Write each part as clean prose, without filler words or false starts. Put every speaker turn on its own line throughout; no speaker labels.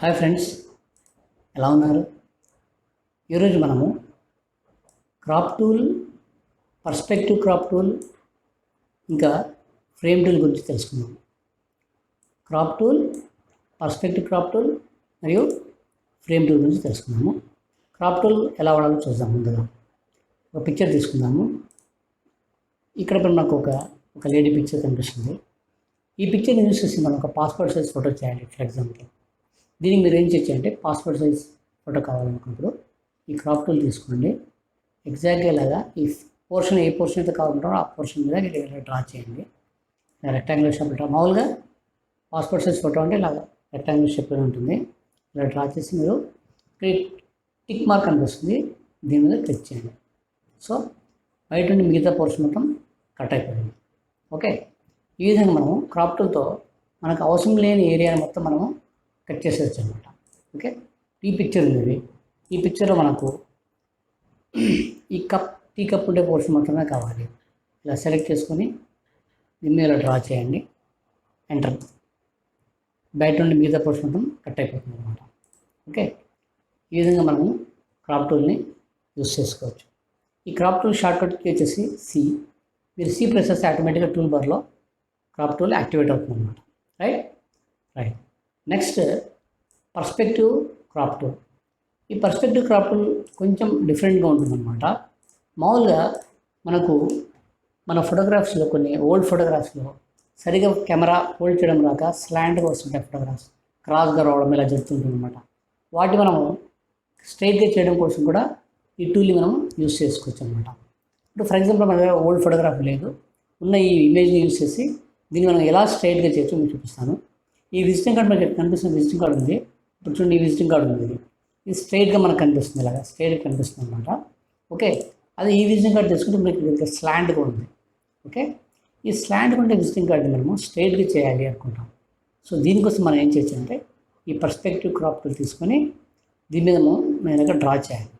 Hi friends, ఎలా ఉన్నారు? ఈరోజు మనము crop tool, perspective crop tool ఇంకా ఫ్రేమ్ టూల్ గురించి తెలుసుకుందాం. Crop tool, perspective crop tool మరియు ఫ్రేమ్ టూల్ గురించి తెలుసుకుందాము. క్రాప్ టూల్ ఎలా వాడాలో చూద్దాం. ముందుగా ఒక పిక్చర్ తీసుకుందాము. ఇక్కడ మనకు ఒక లేడీ పిక్చర్ కనిపిస్తుంది. ఈ పిక్చర్ని యూజ్ చేసి మనం ఒక పాస్పోర్ట్ సైజ్ ఫోటో చేయాలి. ఫర్ ఎగ్జాంపుల్ దీనికి మీరు ఏం చేయాలంటే పాస్పోర్ట్ సైజ్ ఫోటో కావాలనుకున్నప్పుడు ఈ క్రాప్ టూల్ తీసుకోండి. ఎగ్జాక్ట్గా ఇలాగా ఈ పోర్షన్ ఏ పోర్షన్ అయితే కావాలంటారో ఆ పోర్షన్ మీద ఇలా డ్రా చేయండి. ఇలా రెక్టాంగులర్ షేప్ డ్రా. మామూలుగా పాస్పోర్ట్ సైజ్ ఫోటో అంటే ఇలాగా రెక్టాంగులర్ షేప్లో ఉంటుంది. ఇలా డ్రా చేసి మీరు టిక్ మార్క్ అనిపిస్తుంది, దీని మీద క్లిక్ చేయండి. సో బయట నుండి మిగతా పోర్షన్ మొత్తం కట్ అయిపోయింది. ఓకే, ఈ విధంగా మనము క్రాప్ టూల్తో మనకు అవసరం లేని ఏరియాని మొత్తం మనము కట్ చేసేయచ్చు అనమాట. ఓకే, ఈ పిక్చర్ ఉంది. ఈ పిక్చర్లో మనకు ఈ టీ కప్ ఉండే పోర్షన్ మాత్రమే కావాలి. ఇలా సెలెక్ట్ చేసుకొని దీన్ని ఇలా డ్రా చేయండి. ఎంటర్. బయట నుండి మిగతా పోర్షన్ మొత్తం కట్ అయిపోతుంది అనమాట. ఓకే, ఈ విధంగా మనము క్రాప్ టూల్ని యూస్ చేసుకోవచ్చు. ఈ క్రాప్ టూల్ షార్ట్కట్ వచ్చేసి సి. మీరు సి ప్రెస్ చేస్తే ఆటోమేటిక్గా టూల్ బార్లో క్రాప్ టూల్ యాక్టివేట్ అవుతుంది అనమాట. Right. Next perspective crop tool. ఈ పర్స్పెక్టివ్ క్రాప్ టూల్ కొంచెం డిఫరెంట్గా ఉంటుందన్నమాట. మామూలుగా మనకు మన ఫోటోగ్రాఫ్స్లో కొన్ని ఓల్డ్ ఫోటోగ్రాఫ్స్లో సరిగా కెమెరా హోల్డ్ చేయడం రాక స్లాంట్గా వస్తుంటాయి ఫోటోగ్రాఫ్స్, క్రాస్గా రావడం ఇలా జరుగుతుంటుంది అనమాట. వాటి మనము స్ట్రైట్గా చేయడం కోసం కూడా ఈ టూల్ని మనం యూస్ చేసుకోవచ్చు అనమాట. ఇప్పుడు ఫర్ ఎగ్జాంపుల్ మన దగ్గర ఓల్డ్ ఫోటోగ్రాఫ్ లేదు, ఉన్న ఈ ఇమేజ్ని యూస్ చేసి దీన్ని మనం ఎలా స్ట్రైట్గా చేయొచ్చో మీకు చూపిస్తాను. ఈ విజిటింగ్ కార్డ్ మనకి కనిపిస్తున్న విజిటింగ్ కార్డు ఉంది. ఇప్పుడు చూడండి, ఈ విజిటింగ్ కార్డు ఉంది. ఇది స్ట్రైట్గా మనకు కనిపిస్తుంది, ఇలాగా స్ట్రైట్గా కనిపిస్తుంది అనమాట. ఓకే, అదే ఈ విజిటింగ్ కార్డు తీసుకుంటే మనకి ఇక్కడ స్లాంట్గా ఉంది. ఓకే, ఈ స్లాంట్గా ఉండే విజిటింగ్ కార్డుని మనము స్ట్రైట్గా చేయాలి అనుకుంటాం. సో దీనికోసం మనం ఏం చేయొచ్చు అంటే ఈ పర్స్పెక్టివ్ క్రాప్ టూల్ తీసుకొని దీని మీద మనం డ్రా చేయాలి.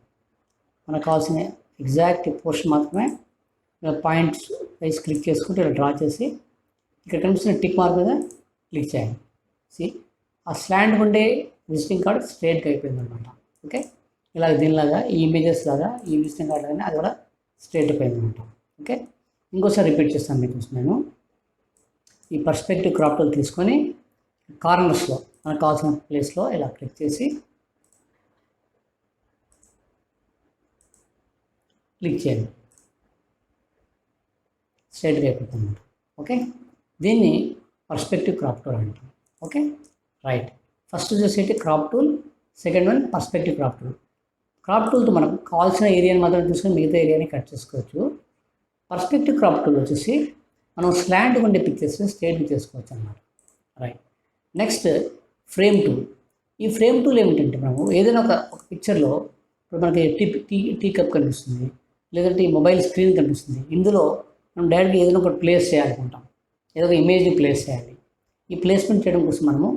మనకు కావాల్సిన ఎగ్జాక్ట్ పోర్షన్ మాత్రమే పాయింట్స్ వైజ్ క్లిక్ చేసుకుంటే ఇలా డ్రా చేసి ఇక్కడ కనిపిస్తున్న టిక్ మార్క్ మీద క్లిక్ చేయాలి. ఆ స్లాంట్ ఉండే విజిటింగ్ కార్డ్ స్ట్రైట్గా అయిపోయింది అనమాట. ఓకే, ఇలా దీనిలాగా ఈ ఇమేజెస్ లాగా ఈ విజిటింగ్ కార్డ్ లాగానే అది కూడా స్ట్రైట్ అయిపోయింది అనమాట. ఓకే, ఇంకోసారి రిపీట్ చేస్తాను మీకోసం. నేను ఈ పర్స్పెక్టివ్ క్రాప్ టూల్ తీసుకొని కార్నర్స్లో మనకు కావాల్సిన ప్లేస్లో ఇలా క్లిక్ చేసి క్లిక్ చేయండి. స్ట్రైట్గా అయిపోతుంది అనమాట. ఓకే, దీన్ని పర్స్పెక్టివ్ క్రాప్ టూల్ అంటాం. Okay, right. ఫస్ట్ వచ్చేసి crop tool, second one perspective crop tool. Crop టూల్తో మనకు కావాల్సిన ఏరియాని మాత్రం తీసుకొని మిగతా ఏరియాని కట్ చేసుకోవచ్చు. పర్స్పెక్టివ్ క్రాప్ టూల్ వచ్చేసి మనం స్లాంట్ ఉండే పిక్చర్స్ని స్ట్రైట్గా చేసుకోవచ్చు అన్నమాట. రైట్. Next frame tool. ఈ ఫ్రేమ్ టూల్ ఏమిటంటే మనము ఏదైనా ఒక పిక్చర్లో ఇప్పుడు మనకి టీ కప్ కనిపిస్తుంది, లేదంటే ఈ మొబైల్ స్క్రీన్ కనిపిస్తుంది. ఇందులో మనం డైరెక్ట్గా ఏదైనా ఒకటి ప్లేస్ చేయాలనుకుంటాం, ఏదో ఒక ఇమేజ్ని ప్లేస్ చేయాలి. ఈ ప్లేస్మెంట్ చేయడం కోసం మనము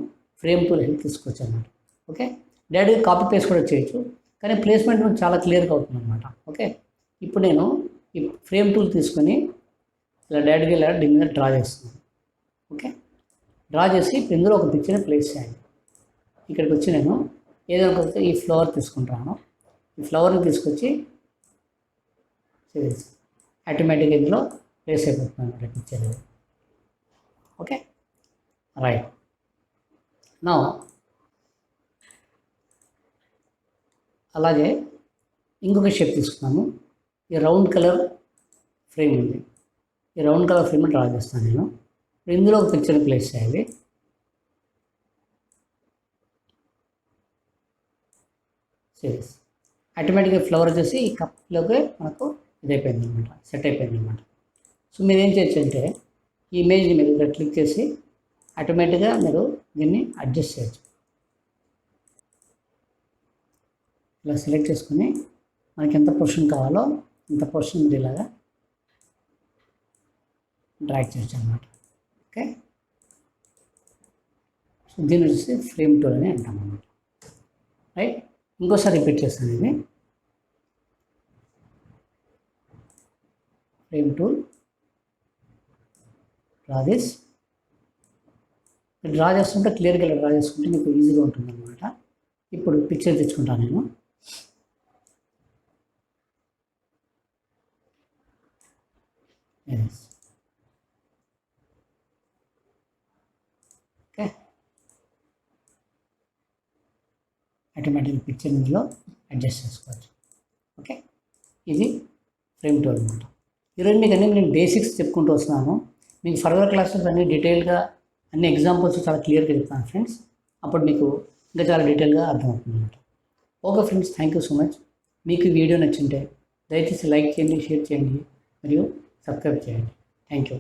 ఫ్రేమ్ టూల్ హెల్ప్ తీసుకోవచ్చు అన్నమాట. ఓకే, డైరెక్ట్గా కాపీ పేస్ట్ కూడా చేయొచ్చు, కానీ ప్లేస్మెంట్ చాలా క్లియర్గా అవుతుంది అనమాట. ఓకే, ఇప్పుడు నేను ఈ ఫ్రేమ్ టూల్ తీసుకొని ఇలా డైరెక్ట్గా ఇలా దీని మీద డ్రా చేస్తున్నాను. ఓకే, డ్రా చేసి ఇప్పుడు ఇందులో ఒక పిక్చర్ని ప్లేస్ చేయాలి. ఇక్కడికి వచ్చి నేను ఏదైనా ఒక ఈ ఫ్లవర్ తీసుకుంటాను. ఈ ఫ్లవర్ని తీసుకొచ్చి ఆటోమేటిక్గా ఇందులో ప్లేస్ అయిపోతుంది అనమాట పిక్చర్. Okay, right. నా అలాగే ఇంకొక షేప్ తీసుకున్నాము. ఈ రౌండ్ కలర్ ఫ్రేమ్ ఉంది. ఈ రౌండ్ కలర్ ఫ్రేమ్ డ్రా చేస్తాను నేను. ఇందులో ఒక పిక్చర్ని ప్లేస్ చేయాలి. సీరియస్ ఆటోమేటిక్గా ఫ్లవర్ వచ్చేసి ఈ కప్లోకి మనకు ఇదైపోయింది అనమాట, సెట్ అయిపోయింది అనమాట. సో మీరు ఏం చేయొచ్చు అంటే ఈ ఇమేజ్ని మీరు ఇక్కడ క్లిక్ చేసి ఆటోమేటిక్గా మీరు దీన్ని అడ్జస్ట్ చేయొచ్చు. ఇలా సెలెక్ట్ చేసుకుని మనకి ఎంత పోర్షన్ కావాలో అంత పోర్షన్ మీరు ఇలాగా డ్రాగ్ చేయొచ్చు అనమాట. ఓకే, సో దీన్ని వచ్చేసి ఫ్రేమ్ టూల్ అని అంటాం అన్నమాట. రైట్. ఇంకోసారి రిపీట్ చేస్తాను. ఇది frame tool, draw this. Draw చేస్తుంటే క్లియర్గా డ్రా చేసుకుంటే మీకు ఈజీగా ఉంటుంది అనమాట. ఇప్పుడు పిక్చర్ తెచ్చుకుంటాను నేను. ఓకే, ఆటోమేటిక్ పిక్చర్ ఇందులో అడ్జస్ట్ చేసుకోవచ్చు. ఓకే, ఇది ఫ్రేమ్ టూల్ అనమాట. ఈరోజు మీకు అన్నీ నేను బేసిక్స్ చెప్పుకుంటూ వస్తున్నాను. మీకు ఫర్దర్ క్లాసెస్ అన్నీ డీటెయిల్గా అన్ని ఎగ్జాంపుల్స్ చాలా క్లియర్గా చెప్తాను ఫ్రెండ్స్. అప్పుడు మీకు ఇంకా చాలా డీటెయిల్గా అర్థమవుతుంది అనమాట. Okay friends, thank you so much. మీకు ఈ వీడియో నచ్చింటే దయచేసి లైక్ చేయండి, షేర్ చేయండి మరియు సబ్స్క్రైబ్ చేయండి. Thank you.